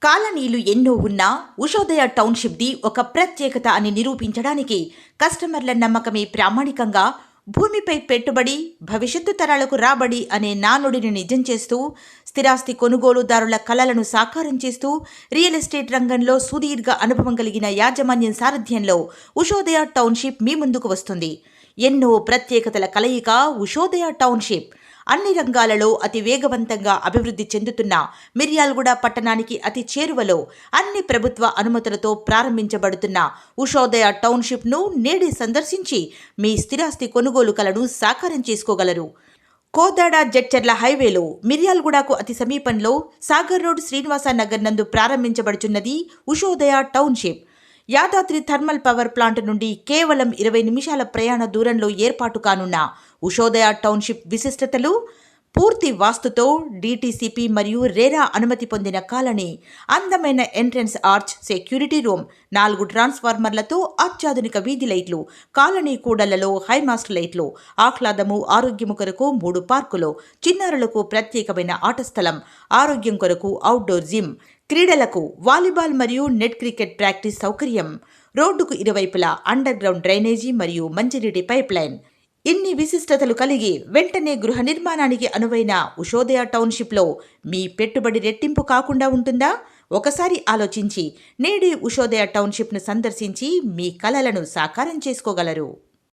కాలనీలు ఎన్నో ఉన్నా ఉషోదయ టౌన్షిప్ది ఒక ప్రత్యేకత అని నిరూపించడానికి కస్టమర్ల నమ్మకమే ప్రామాణికంగా భూమిపై పెట్టుబడి భవిష్యత్తు తరాలకు రాబడి అనే నానుడిని నిజం చేస్తూ స్థిరాస్తి కొనుగోలుదారుల కలలను సాకారం చేస్తూ రియల్ ఎస్టేట్ రంగంలో సుదీర్ఘ అనుభవం కలిగిన యాజమాన్యం సారథ్యంలో ఉషోదయ టౌన్షిప్ మీ ముందుకు వస్తుంది. ఎన్నో ప్రత్యేకతల కలయిక ఉషోదయ టౌన్షిప్. అన్ని రంగాలలో అతి వేగవంతంగా అభివృద్ధి చెందుతున్న మిర్యాలగూడ పట్టణానికి అతి చేరువలో అన్ని ప్రభుత్వ అనుమతులతో ప్రారంభించబడుతున్న ఉషోదయ టౌన్షిప్ను నేడే సందర్శించి మీ స్థిరాస్తి కొనుగోలు కలను సాకారం చేసుకోగలరు. కోదాడ జడ్చర్ల హైవేలో మిర్యాలగూడకు అతి సమీపంలో సాగర్ రోడ్ శ్రీనివాస నగర్ నందు ప్రారంభించబడుచున్నది Ushodaya township. Yadadri thermal power plant నుండి కేవలం 20 నిమిషాల ప్రయాణ దూరంలో ఏర్పాటు కానున్న ఉషోదయ టౌన్షిప్ విశిష్టతలు: పూర్తి వాస్తుతో డీటీసీపీ మరియు రేరా అనుమతి పొందిన కాలనీ, అందమైన ఎంట్రన్స్ ఆర్చ్, సెక్యూరిటీ రూమ్, 4 ట్రాన్స్ఫార్మర్లతో అత్యాధునిక వీధి లైట్లు, కాలనీ కూడళ్లలో హైమాస్ట్ లైట్లు, ఆహ్లాదము ఆరోగ్యము కొరకు 3 పార్కులు, చిన్నారులకు ప్రత్యేకమైన ఆట స్థలం, ఆరోగ్యం కొరకు అవుట్డోర్ జిమ్, క్రీడలకు వాలీబాల్ మరియు నెట్ క్రికెట్ ప్రాక్టీస్ సౌకర్యం, రోడ్డుకు ఇరువైపులా అండర్ గ్రౌండ్ డ్రైనేజీ మరియు మంచినీటి పైప్ లైన్. ఇన్ని విశిష్టతలు కలిగి వెంటనే గృహ నిర్మాణానికి అనువైన ఉషోదయ టౌన్షిప్లో మీ పెట్టుబడి రెట్టింపు కాకుండా ఉంటుందా? ఒకసారి ఆలోచించి నేడే ఉషోదయ టౌన్షిప్ను సందర్శించి మీ కలలను సాకారం చేసుకోగలరు.